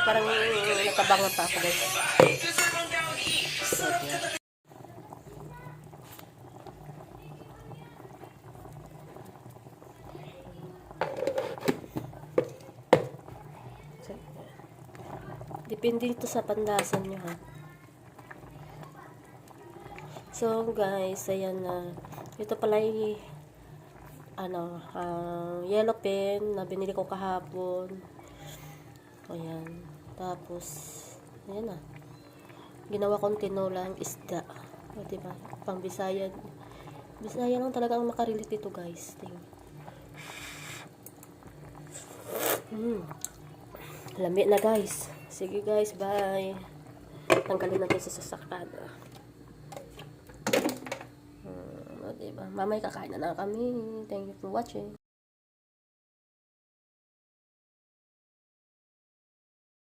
Parang nakabangon pa ako, guys. Depende ito sa pandasan nyo, ha. So, guys, ayan na. Ito pala yung yellow pen na binili ko kahapon. Ayan. Tapos, ayan na. Ginawa kong tinolang isda. O, diba? Pang Bisaya. Bisaya lang talaga ang makarelate ito, guys. Lami na, guys. Sige, guys. Bye. Tanggalin natin sa sasakyan. Diba? Mamay kakain na kami. Thank you for watching.